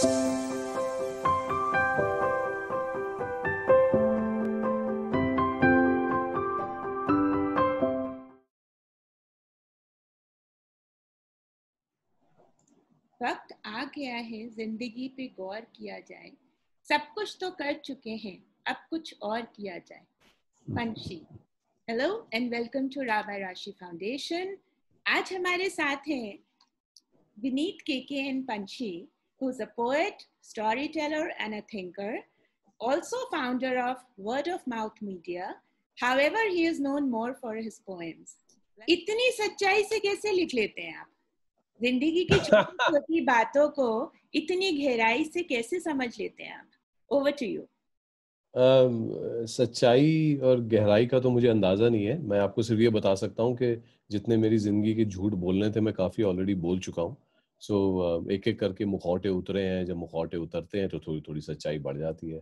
वक्त आ गया है जिंदगी पे गौर किया जाए, सब कुछ तो कर चुके हैं, अब कुछ और किया जाए। पंछी। हेलो एंड वेलकम टू राबा राशि फाउंडेशन। आज हमारे साथ हैं विनीत केके एंड पंछी, who is a poet, storyteller and a thinker, also founder of Word of Mouth Media. However, he is known more for his poems. इतनी सच्चाई से कैसे लिख लेते हैं आप? जिंदगी की छोटी छोटी बातों को इतनी गहराई से कैसे समझ लेते हैं आप? Over to you. सच्चाई और गहराई का तो मुझे अंदाजा नहीं है। मैं आपको सिर्फ ये बता सकता हूँ कि जितने मेरी जिंदगी के झूठ बोलने थे मैं काफी ऑलरेडी बोल चुका हूँ। सो एक एक करके मुखौटे उतरे हैं। जब मुखौटे उतरते हैं तो थोड़ी थोड़ी सच्चाई बढ़ जाती है।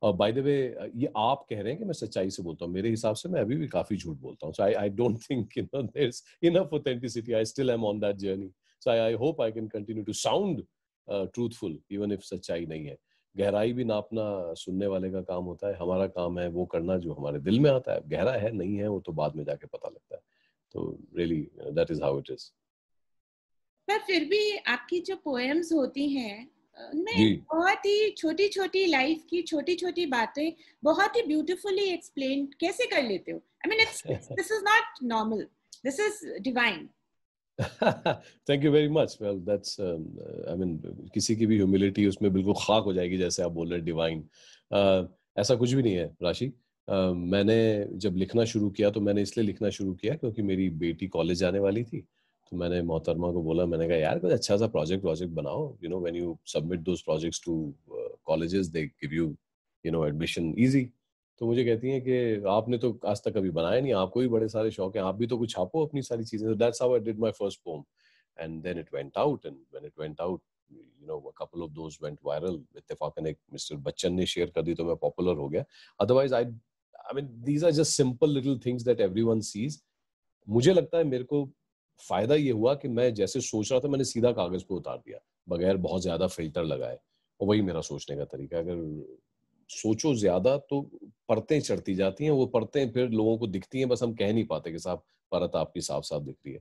और बाय द वे, ये आप कह रहे हैं कि मैं सच्चाई से बोलता हूँ, मेरे हिसाब से मैं अभी भी काफी झूठ बोलता हूँ। So I don't think there is enough authenticity. I still am on that journey. So I hope I can continue to sound truthful even if सच्चाई नहीं है। गहराई भी नापना सुनने वाले का काम होता है। हमारा काम है वो करना जो हमारे दिल में आता है। गहरा है नहीं है वो तो बाद में जाके पता लगता है। तो really that is how it is. पर फिर भी आपकी जो पोएम्स होती हैं उनमें जी बहुत ही छोटी छोटी लाइफ की छोटी छोटी बातें बहुत ही ब्यूटीफुली एक्सप्लेन कैसे कर लेते हो? I mean it's this is not normal, this is divine. Thank you very much. Well that's I mean किसी की भी ह्यूमिलिटी उसमें बिल्कुल खाक हो जाएगी जैसे आप बोल रहे हैं डिवाइन। ऐसा कुछ भी नहीं है राशि। मैंने जब लिखना शुरू किया तो मैंने इसलिए लिखना शुरू किया क्योंकि मेरी बेटी कॉलेज जाने वाली थी। तो मैंने मोहतरमा को बोला, मैंने कहा यार कुछ अच्छा सा प्रोजेक्ट बनाओ। You know when you submit those projects to colleges they give you no admission easy. तो मुझे कहती हैं कि आपने तो आज तक कभी बनाया नहीं, आपको भी बड़े सारे शौक हैं, आप भी तो कुछ छापो अपनी सारी चीजें। That's how I did my first poem and then it went out and when it went out you know a couple of those went viral. इत्तेफाकन एक मिस्टर बच्चन ने शेयर कर दी तो मैं पॉपुलर हो गया। Otherwise I mean these are just simple little things that everyone sees. मुझे लगता है मेरे को फायदा ये हुआ कि मैं जैसे सोच रहा था मैंने सीधा कागज पे उतार दिया बगैर बहुत ज्यादा फिल्टर लगाए। और वही मेरा सोचने का तरीका। अगर सोचो ज्यादा तो परतें चढ़ती जाती हैं। वो परतें फिर लोगों को दिखती हैं, बस हम कह नहीं पाते कि साहब परत आपकी साफ साफ दिख रही है।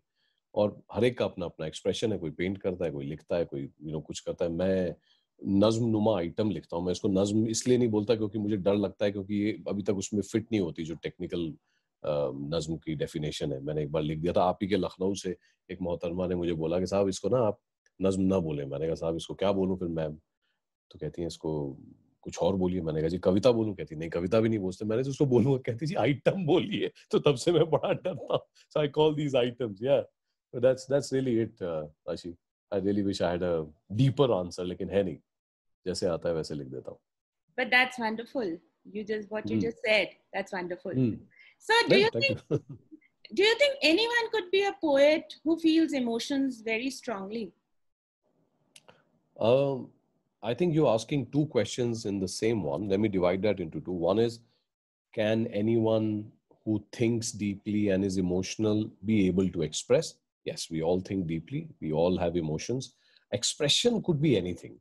और हर एक का अपना अपना एक्सप्रेशन है। कोई पेंट करता है, कोई लिखता है, कोई कुछ करता है। मैं नज्म नुमा आइटम लिखता हूँ। मैं इसको नज्म इसलिए नहीं बोलता क्योंकि मुझे डर लगता है, क्योंकि ये अभी तक उसमें फिट नहीं होती जो टेक्निकल नज्म की डेफिनेशन है। मैंने एक बार लिख दिया था आप ही के लखनऊ से। एक मोहतरमा ने मुझे बोला कि साहब इसको ना आप नज्म ना बोले। मैंने कहा साहब इसको क्या बोलूं फिर मैम? तो कहती हैं इसको कुछ और बोलिए। मैंने कहा जी कविता बोलूं? कहती नहीं कविता भी नहीं बोलते। मैंने तो उसको बोलूंगा, कहती जी आइटम बोलिए। तो तब से मैं बड़ा डरता हूँ। So I call these items. या that's really it, Ashi. I really wish I had a deeper answer, लेकिन है नहीं। जैसे आता है वैसे लिख देता हूँ। But that's wonderful. What you just said, that's wonderful. So Well, thank you. do you think anyone could be a poet who feels emotions very strongly? I think you're asking two questions in the same one. Let me divide that into two. One is, can anyone who thinks deeply and is emotional be able to express? Yes, we all think deeply. We all have emotions. Expression could be anything.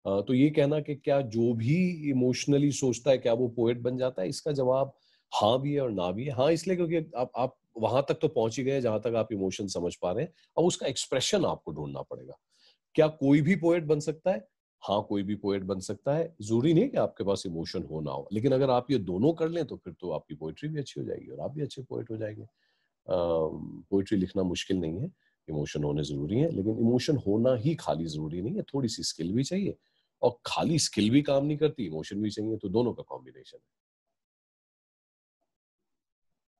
तो ये कहना कि क्या जो भी emotionally सोचता है क्या वो पोएट बन जाता है, इसका जवाब हाँ भी है और ना भी है। हाँ इसलिए क्योंकि आप वहां तक तो पहुंच ही गए जहां तक आप इमोशन समझ पा रहे हैं। अब उसका एक्सप्रेशन आपको ढूंढना पड़ेगा। क्या कोई भी पोएट बन सकता है? हाँ कोई भी पोएट बन सकता है। जरूरी नहीं कि आपके पास इमोशन हो ना हो, लेकिन अगर आप ये दोनों कर लें तो फिर तो आपकी पोएट्री भी अच्छी हो जाएगी और आप भी अच्छे पोएट हो जाएंगे। पोएट्री लिखना मुश्किल नहीं है। इमोशन होने जरूरी है, लेकिन इमोशन होना ही खाली जरूरी नहीं है। थोड़ी सी स्किल भी चाहिए, और खाली स्किल भी काम नहीं करती, इमोशन भी चाहिए। तो दोनों का कॉम्बिनेशन है।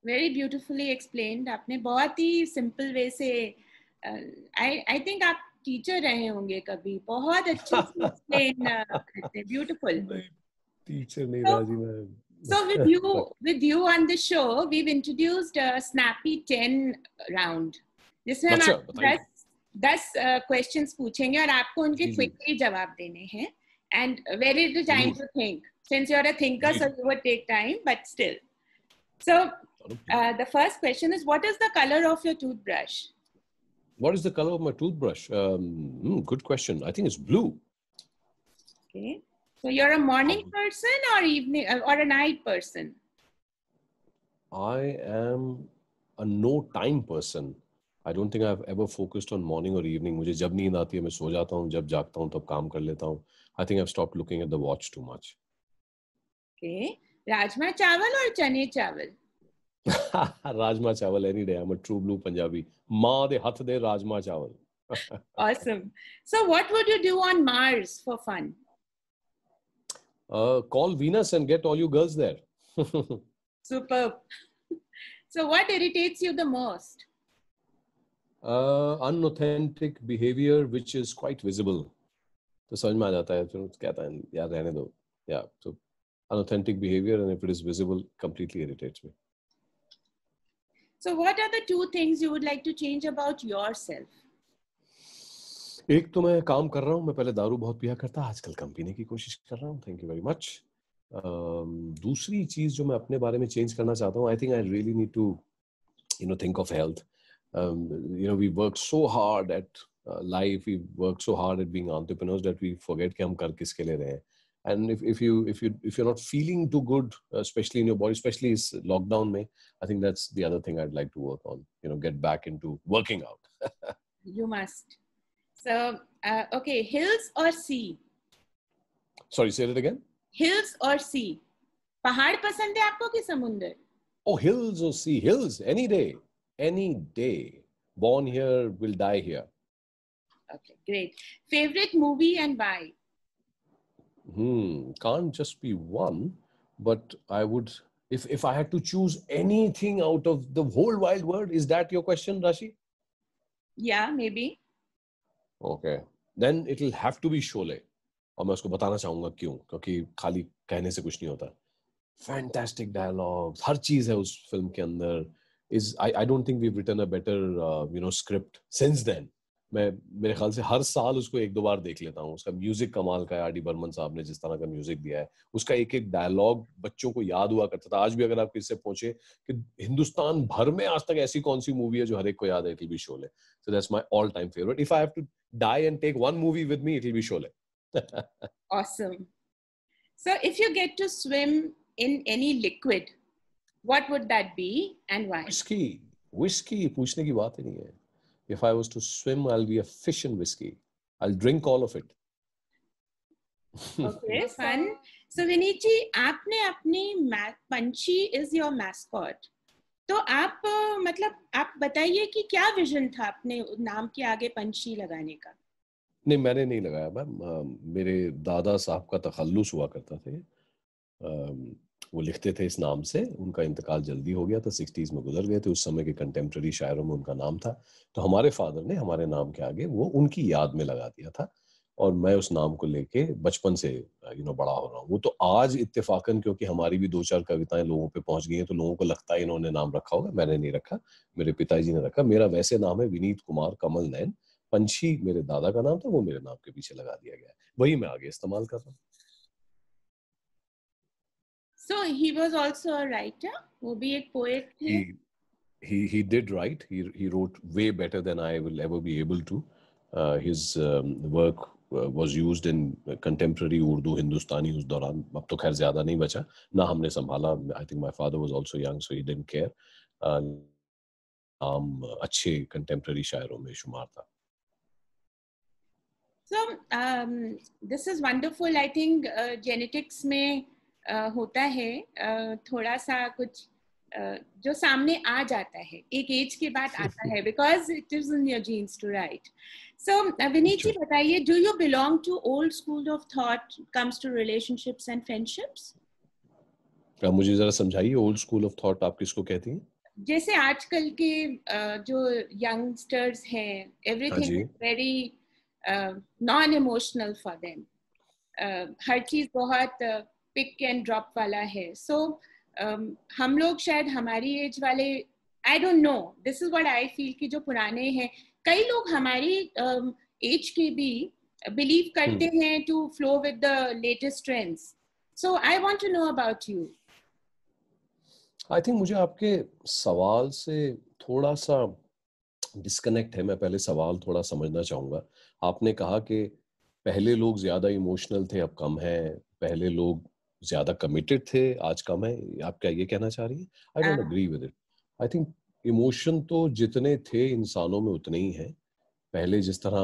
Very beautifully explained. आपने बहुत ही सिंपल वे से, आई थिंक आप टीचर रहे होंगे कभी, बहुत अच्छे से एक्सप्लेन करते हैं। ब्यूटिफुल। टीचर नहीं रहा जी मैं। So with you on the show, we've introduced a snappy 10 round, जिसमें हम आपको 10 questions पूछेंगे और आपको उनके quickly जवाब देने हैं. And very little time to think. Since you're a thinker, so you would take time, but still. So the first question is, what is the color of your toothbrush? What is the color of my toothbrush? Good question. I think it's blue. Okay. So you're a morning person or evening or a night person? I am a no time person. I don't think I've ever focused on morning or evening. मुझे जब नींद आती है मैं सो जाता हूँ, जब जागता हूँ तब काम कर लेता हूँ. I think I've stopped looking at the watch too much. Okay. Rajma चावल और चने चावल? राजमा चावल any day. I'm a true blue Punjabi. माँ दे हथ दे राजमा चावल. Awesome. So what would you do on Mars for fun? Call Venus and get all you girls there. Superb. So what irritates you the most? Unauthentic behavior which is quite visible. तो समझ में आ जाता है, तो कहता है यार रहने दो. Yeah, so unauthentic behavior and if it is visible completely irritates me. So what are the two things you would like to change about yourself? एक तो मैं काम कर रहा हूँ, मैं पहले दारू बहुत पिया करता, आजकल कम पीने की कोशिश कर रहा हूँ. Thank you very much. दूसरी चीज जो मैं अपने बारे में चेंज करना चाहता हूँ, I think I really need to think of health. We work so hard at life, we work so hard at being entrepreneurs that we forget कि हम कर किसके लिए रहे हैं. And if you're not feeling too good, especially in your body, especially is lockdown में, I think that's the other thing I'd like to work on. Get back into working out. You must. So, okay, hills or sea? Sorry, say it again. Hills or sea? पहाड़ पसंद है आपको कि समुंदर? Oh, hills or sea? Hills, any day. Any day. Born here, will die here. Okay, great. Favorite movie and why? Can't just be one, but I would, if I had to choose anything out of the whole wide world, is that your question, Rashi? Yeah, maybe. Okay, then it'll have to be Sholay. और मैं उसको बताना चाहूंगा क्यों, क्योंकि खाली कहने से कुछ नहीं होता. Fantastic dialogues, हर चीज है उस फिल्म के अंदर. I don't think we've written a better script since then. मेरे ख्याल से हर साल उसको एक दो बार देख लेता हूँ. उसका म्यूजिक कमाल का है, आर डी बर्मन साहब ने जिस तरह का म्यूजिक दिया है, उसका एक एक डायलॉग बच्चों को याद हुआ करता था. आज भी अगर आप किससे पूछे कि हिंदुस्तान भर में आज तक ऐसी कौन सी मूवी है जो हर एक को याद है, it will be Sholay. So that's my all time favourite. If I have to die and take one movie with me, it will be Sholay. Awesome. So if you get to swim in any liquid, what would that be and why? Whiskey पूछने की बात ही नहीं है. If I was to swim, I'll be a fish in whiskey. I'll drink all of it. Okay, fun. So Vineet ji, आपने अपनी पंछी is your mascot. तो आप मतलब आप बताइए कि क्या विजन था अपने नाम के आगे पंछी लगाने का? नहीं, मैंने नहीं लगाया मैम. मेरे दादा साहब का तखल्लुस हुआ करता थे. वो लिखते थे इस नाम से. उनका इंतकाल जल्दी हो गया था, 60s में गुजर गए थे. उस समय के कंटेम्प्रेरी शायरों में उनका नाम था. तो हमारे फादर ने हमारे नाम के आगे वो उनकी याद में लगा दिया था, और मैं उस नाम को लेके बचपन से बड़ा हो रहा हूँ. वो तो आज इत्तेफाकन क्योंकि हमारी भी दो चार कविताएं लोगों पे पहुंच गई हैं, तो लोगों को लगता है इन्होंने नाम रखा होगा. मैंने नहीं रखा, मेरे पिताजी ने रखा. मेरा वैसे नाम है विनीत कुमार कमल नैन. पंछी मेरे दादा का नाम था, वो मेरे नाम के पीछे लगा दिया गया. वही मैं आगे इस्तेमाल कर रहा हूँ. So he was also a writer. वो भी एक poet थे. He did write. He wrote way better than I will ever be able to. His work was used in contemporary Urdu, Hindustani उस दौरान. अब तो खैर ज्यादा नहीं बचा, ना हमने संभाला. I think my father was also young, so he didn't care. अच्छे contemporary शायरों में शुमार था. So this is wonderful. I think genetics में होता है थोड़ा सा कुछ जो सामने आ जाता है, एक एज के बाद आता है, because it is in your genes to write. So Vineet ji, बताइए, do you belong to old school of thought comes to relationships and friendships? मुझे जरा समझाइए, old school of thought आप किसको कहती हैं? जैसे आजकल के जो youngsters हैं, everything is very non-emotional for them. हर चीज बहुत पिक एंड ड्रॉप वाला है. सो हम लोग शायद हमारी एज वाले, I don't know, this is what I feel कि जो पुराने हैं, कई लोग हमारी एज के भी बिलीव करते हैं to flow with the latest trends. So I want to know about you. I think मुझे आपके सवाल से थोड़ा सा डिस्कनेक्ट है. मैं पहले सवाल थोड़ा समझना चाहूंगा. आपने कहा कि पहले लोग ज्यादा इमोशनल थे, अब कम है। पहले लोग ज्यादा कमिटेड थे, आज कम है। आप क्या ये कहना चाह रही हैं? I don't agree with it. I think emotion तो जितने थे इंसानों में उतने ही हैं। पहले जिस तरह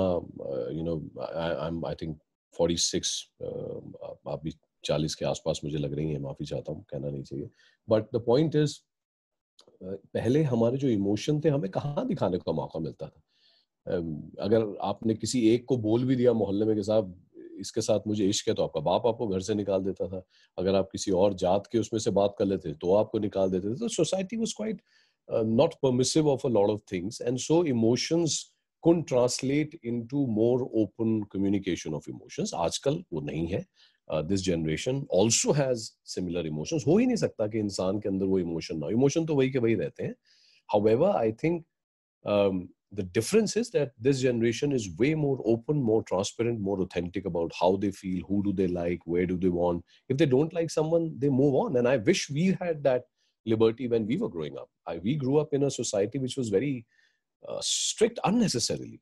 आई थिंक 46, आप भी 40 के आसपास मुझे लग रही हैं, माफी चाहता हूँ, कहना नहीं चाहिए। बट द पॉइंट इज, पहले हमारे जो इमोशन थे हमें कहाँ दिखाने का मौका मिलता था। अगर आपने किसी एक को बोल भी दिया मोहल्ले में कि साहब इसके साथ मुझे इश्क है, तो आपका बाप आपको घर से निकाल देता था। अगर आप किसी और जात के उसमें से बात कर लेते तो आपको निकाल देते थे। तो society was quite not permissive of a lot of things, and so emotions couldn't translate into more open communication of emotions. आजकल वो नहीं है। This generation also has similar emotions. हो ही नहीं सकता कि इंसान के अंदर वो इमोशन ना हो। इमोशन तो वही के वही रहते हैं। However, I think the difference is that this generation is way more open, more transparent, more authentic about how they feel, who do they like, where do they want. If they don't like someone, they move on. And I wish we had that liberty when we were growing up. We grew up in a society which was very strict unnecessarily.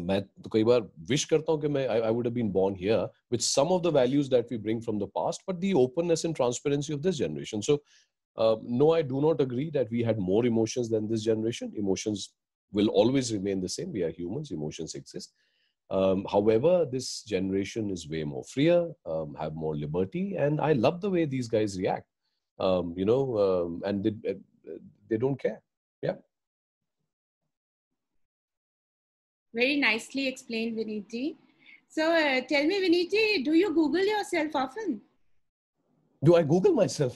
मैं तो कई बार wish करता हूँ कि मैं I would have been born here with some of the values that we bring from the past, but the openness and transparency of this generation. So no, I do not agree that we had more emotions than this generation. Emotions will always remain the same. We are humans. Emotions exist. However, this generation is way more freer, have more liberty, and I love the way these guys react. And they don't care. Yeah. Very nicely explained, Vineet ji. So tell me, Vineet ji, do you Google yourself often? Do I Google myself?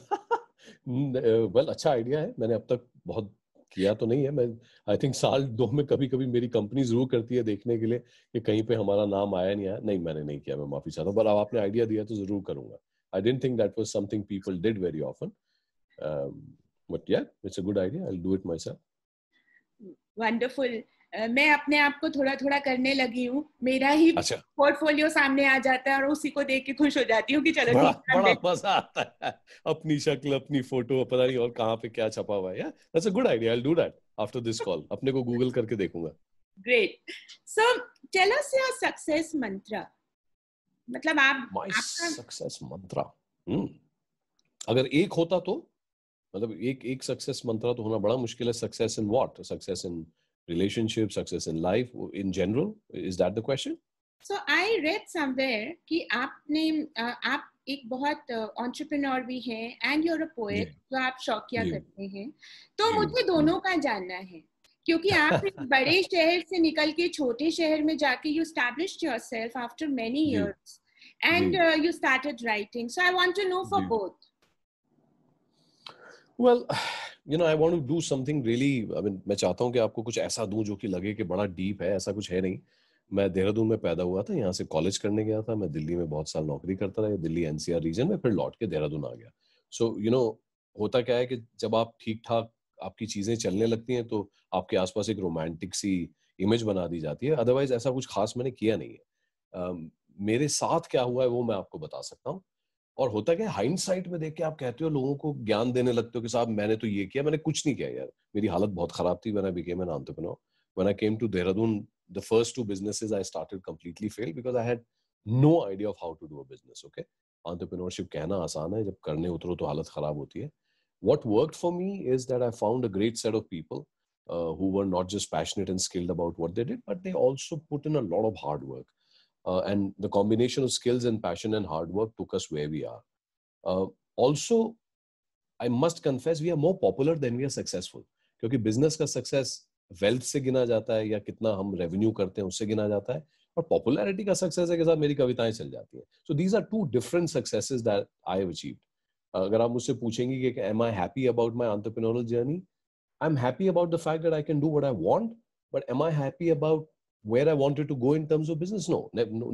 Well, अच्छा idea है। मैंने अब तक बहुत किया तो नहीं है। मैं आई थिंक साल 2 में कभी कभी मेरी कंपनी जरूर करती है देखने के लिए कि कहीं पे हमारा नाम आया नहीं आया। नहीं, मैंने नहीं किया, मैं माफी चाहता हूँ। पर अब आपने आइडिया दिया तो जरूर करूंगा। I didn't think that was something people did very often, but yeah it's a good idea. I will do it myself. Wonderful. मैं अपने आप को थोड़ा थोड़ा करने लगी हूँ। मेरा ही अच्छा, पोर्टफोलियो सामने आ जाता है और उसी को देख के खुश हो जाती हूँ कि चलो बड़ा ठीक है। बड़ा मजा आता है। अपनी शक्ल, अपनी फोटो, पता नहीं और कहाँ पे क्या छपा हुआ है। या that's a good idea. I will do that after this call. अपने को गूगल करके देखूंगा। Great. So tell us your success mantra. मतलब माय आपका सक्सेस मंत्रा, अगर एक होता तो, मतलब एक सक्सेस मंत्रा तो होना बड़ा मुश्किल है। Success in what? Success in relationship, success in life in general, is that the question? So I read somewhere कि आपने आप एक बहुत एंटरप्रेन्योर भी हैं एंड यूर अ पोएट, जो आप शौकिया करते हैं। तो मुझे दोनों का जानना है, क्योंकि आप एक बड़े शहर से निकल के छोटे शहर में जाके you established yourself after many years and you started writing. So I want to know for both. Well, I want to do something really, I mean, मैं चाहता हूँ कि आपको कुछ ऐसा दूं जो कि लगे कि बड़ा डीप है। ऐसा कुछ है नहीं। मैं देहरादून में पैदा हुआ था, यहाँ से कॉलेज करने गया था। मैं दिल्ली में बहुत साल नौकरी करता रहा, दिल्ली एनसीआर रीजन में, फिर लौट के देहरादून आ गया। सो होता क्या है कि जब आप ठीक ठाक आपकी चीजें चलने लगती हैं तो आपके आसपास एक रोमांटिक सी इमेज बना दी जाती है। अदरवाइज ऐसा कुछ खास मैंने किया नहीं है। मेरे साथ क्या हुआ है वो मैं आपको बता सकता हूँ। और होता क्या है, हाइंडसाइट में देख के आप कहते हो, लोगों को ज्ञान देने लगते हो कि साहब मैंने तो ये किया। मैंने कुछ नहीं किया यार। मेरी हालत बहुत खराब थी when I became an entrepreneur. When I came to Dehradun, the first 2 businesses I started completely failed because I had no idea of how to do a business. Okay, entrepreneurship कहना आसान है, जब करने उतरो तो हालत खराब होती है। What worked for me is that I found a great set of people who were not just passionate and skilled about what they did, but they also put in a lot of hard work. And the combination of skills and passion and hard work took us where we are. Also, I must confess, we are more popular than we are successful. क्योंकि business का success wealth से गिना जाता है या कितना हम revenue करते हैं उससे गिना जाता है, और popularity का success है कि साहब मेरी कविताएं चल जाती हैं। So these are 2 different successes that I have achieved. अगर आप मुझसे पूछेंगे कि am I happy about my entrepreneurial journey? I'm happy about the fact that I can do what I want, but am I happy about where I wanted to go in terms of business? No,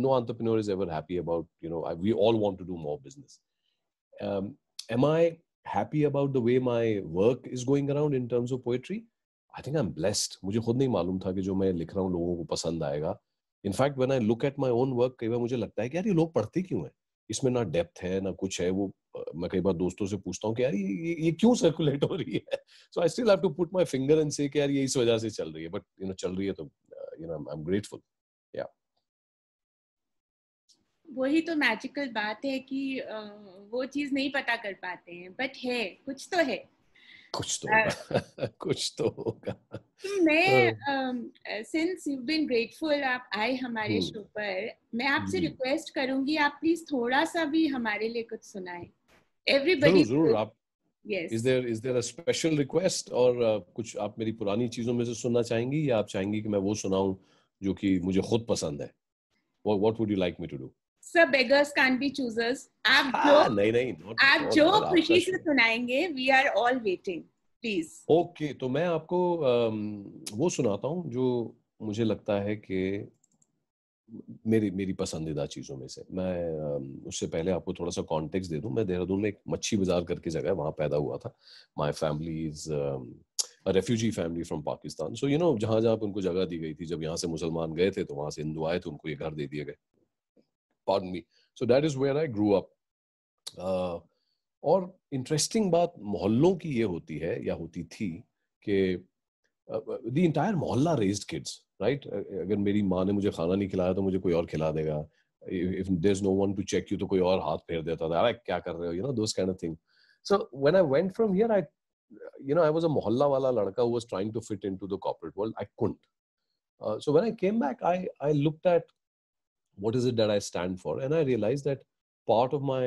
no entrepreneur is ever happy about, we all want to do more business. Am I happy about the way my work is going around in terms of poetry? I think I'm blessed. मुझे खुद नहीं मालूम था कि जो मैं लिख रहा हूँ लोगों को पसंद आएगा. In fact, when I look at my own work, कई बार मुझे लगता है कि यार ये लोग पढ़ते क्यों हैं? इसमें ना डेप्थ है ना कुछ है। वो मैं कई बार दोस्तों से पूछता हूँ कि यार ये क्यों सर्कुलेट हो रही है? So I still have to put my finger and say कि यार ये इस वजह से चल रही है, but चल रही है तो I'm grateful. Yeah. वही तो मैजिकल बात है कि वो चीज नहीं पता कर पाते हैं, बट है, कुछ तो है। कुछ तो होगा। कुछ तो होगा। तो मैं सिंस यू बीन ग्रेटफुल, आप आए हमारे शो पर, मैं आपसे रिक्वेस्ट करूंगी आप प्लीज थोड़ा सा भी हमारे लिए कुछ सुनाएं। जरूर एवरीबडी, जरूर। आप yes. Is there a special request, और कुछ आप मेरी पुरानी चीजों में से सुनना चाहेंगी, या आप चाहेंगी कि मैं वो सुनाऊं जो कि मुझे खुद पसंद है? What would you like me to do? Sir beggars can't be choosers. नहीं नहीं, नॉट एट आप ऑल जो यार, आपका खुशी से शो। सुनाएंगे, we are all waiting, please. Okay, तो मैं आपको वो सुनाता हूँ जो मुझे लगता है कि मेरी मेरी पसंदीदा चीज़ों में से। मैं उससे पहले आपको थोड़ा सा कॉन्टेक्स्ट दे दूं। मैं देहरादून में एक मच्छी बाजार करके जगह है, वहाँ पैदा हुआ था। My family is a refugee family from Pakistan. So you know, जहाँ जहाँ पे उनको जगह दी गई थी, जब यहाँ से मुसलमान गए थे तो वहाँ से हिंदू आए तो उनको ये घर दे दिए गए। Pardon me. So that is where I grew up. और इंटरेस्टिंग बात मोहल्लों की ये होती है, या होती थी, कि द इंटायर मोहल्ला रेज्ड किड्स, राइट? अगर मेरी माँ ने मुझे खाना नहीं खिलाया तो मुझे कोई और खिला देगा। If there is no one to check you तो कोई और हाथ फेर देता था, अरे क्या कर रहे हो, you know, those kind of thing. So when I went from here, I you know, I was a mohalla wala ladka who was trying to fit into the corporate world. I couldn't. So when I came back, I looked at what is it that I stand for, and I realized that part of my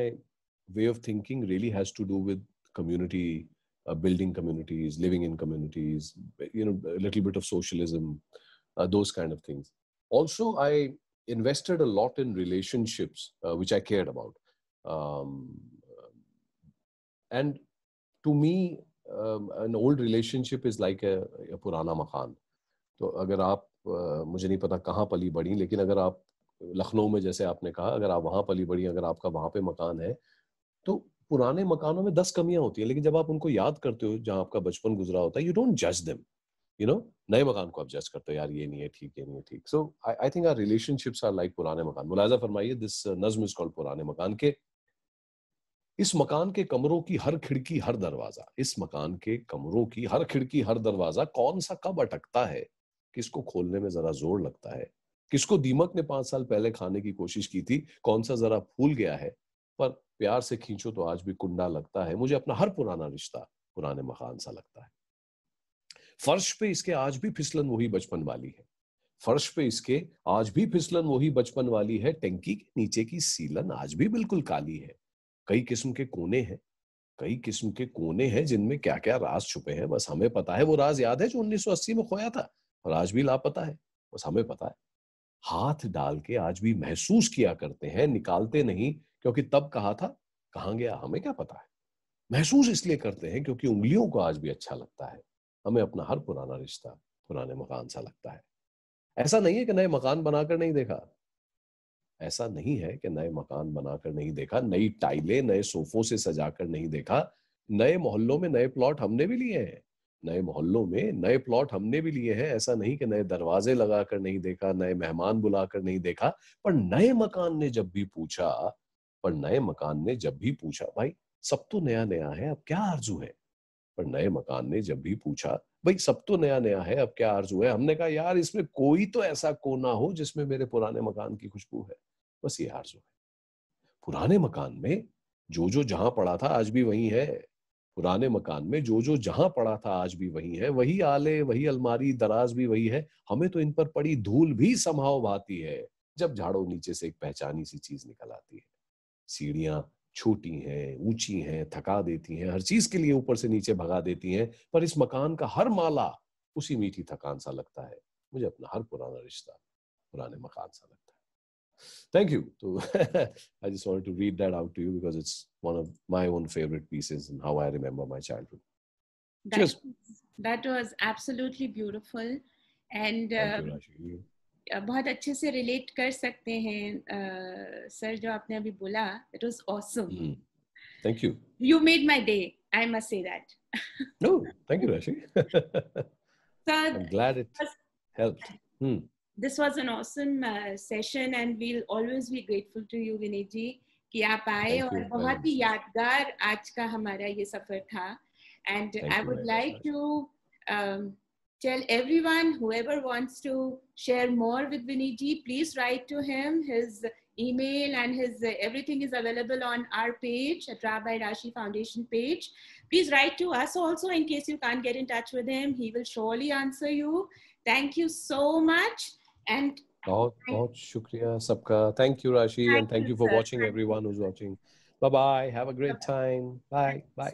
way of thinking really has to do with community, building communities, living in communities, you know, a little bit of socialism, those kind of things. Also, I invested a lot in relationships, which I cared about. Um, and to me, an old relationship is like a पुराना मकान. तो अगर आप, मुझे नहीं पता कहाँ पली बड़ी, लेकिन अगर आप लखनऊ में, जैसे आपने कहा, अगर आप वहाँ पली बड़ी, अगर आपका वहाँ पे मकान है, तो पुराने मकानों में 10 कमियां होती हैं, लेकिन जब आप उनको याद करते हो जहाँ आपका बचपन गुजरा होता है, यू डोंट जज देम, यू नो। नए मकान को आप जज करते हो, यार ये नहीं है ठीक, ये नहीं है ठीक। So I think our relationships are like पुराने मकान। मुलाजा फरमाइए, दिस नज्म इज कॉल्ड पुराने मकान। के इस मकान के कमरों की हर खिड़की हर दरवाजा, इस मकान के कमरों की हर खिड़की हर दरवाजा, कौन सा कब अटकता है, किसको खोलने में जरा जोर लगता है, किसको दीमक ने 5 साल पहले खाने की कोशिश की थी, कौन सा जरा फूल गया है, पर प्यार से खींचो तो आज भी कुंडा लगता है। मुझे अपना हर पुराना रिश्ता पुराने मकान सा लगता है। फर्श पे इसके आज भी फिसलन वही बचपन वाली है, फर्श पे इसके आज भी फिसलन वही बचपन वाली है, टंकी के नीचे की सीलन आज भी बिल्कुल काली है। कई किस्म के कोने हैं, कई किस्म के कोने हैं जिनमें क्या क्या राज छुपे हैं, बस हमें पता है। वो राज याद है जो 1980 में खोया था और आज भी लापता है, बस हमें पता है। हाथ डाल के आज भी महसूस किया करते हैं, निकालते नहीं, क्योंकि तब कहा था, कहां गया हमें क्या पता है। महसूस इसलिए करते हैं क्योंकि उंगलियों को आज भी अच्छा लगता है। हमें अपना हर पुराना रिश्ता पुराने मकान सा लगता है। ऐसा नहीं है कि नए मकान बनाकर नहीं देखा, ऐसा नहीं है कि नए मकान बनाकर नहीं देखा, नई टाइलें नए सोफों से सजाकर नहीं देखा। नए मोहल्लों में नए प्लॉट हमने भी लिए हैं, नए मोहल्लों में नए प्लॉट हमने भी लिए हैं। ऐसा नहीं कि नए दरवाजे लगाकर नहीं देखा, नए मेहमान बुलाकर नहीं देखा। पर नए मकान ने जब भी पूछा, पर नए मकान ने जब भी पूछा, भाई सब तो नया नया है, अब क्या आरजू है। पर नए मकान ने जब भी पूछा, भाई सब तो नया नया है, अब क्या आरजू है, हमने कहा यार इसमें कोई तो ऐसा कोना हो जिसमें मेरे पुराने मकान की खुशबू है, बस ये आरजू है। पुराने मकान में जो जो जहां पड़ा था आज भी वही है, पुराने मकान में जो जो जहां पड़ा था आज भी वही है, वही आले, वही अलमारी, दराज भी वही है। हमें तो इन पर पड़ी धूल भी समहाव भाती है, जब झाड़ो नीचे से एक पहचानी सी चीज निकल आती है। सीढ़ियां छोटी हैं, ऊंची हैं, थका देती हैं, हर चीज के लिए ऊपर से नीचे भगा देती हैं, पर इस मकान का हर माला उसी मीठी थकान सा लगता है। मुझे अपना हर पुराना रिश्ता पुराने मकान सा लगता है। Thank you. So I just wanted to read that out to you because it's one of my own favorite pieces and how I remember my childhood. That Cheers. that was absolutely beautiful, and Thank you, Rashi. बहुत अच्छे से relate कर सकते हैं sir जो आपने अभी बोला. It was awesome. Thank you. You made my day. I must say that. No, thank you, Rashi. So I'm glad it helped. this was an awesome session, and we'll always be grateful to you, Vineet ji, कि आप आए Thank और you very बहुत ही much. यादगार आज का हमारा ये सफर था. And Thank I you would very like much, to tell everyone, whoever wants to share more with Vineet ji, please write to him. His email and his everything is available on our page at Rabbi Rashi Foundation page. Please write to us also in case you can't get in touch with him. He will surely answer you. Thank you so much. And बहुत शुक्रिया सबका. Thank you, Rashi, and thank you for watching, everyone who's watching. Bye bye. Have a great time. Bye. Bye.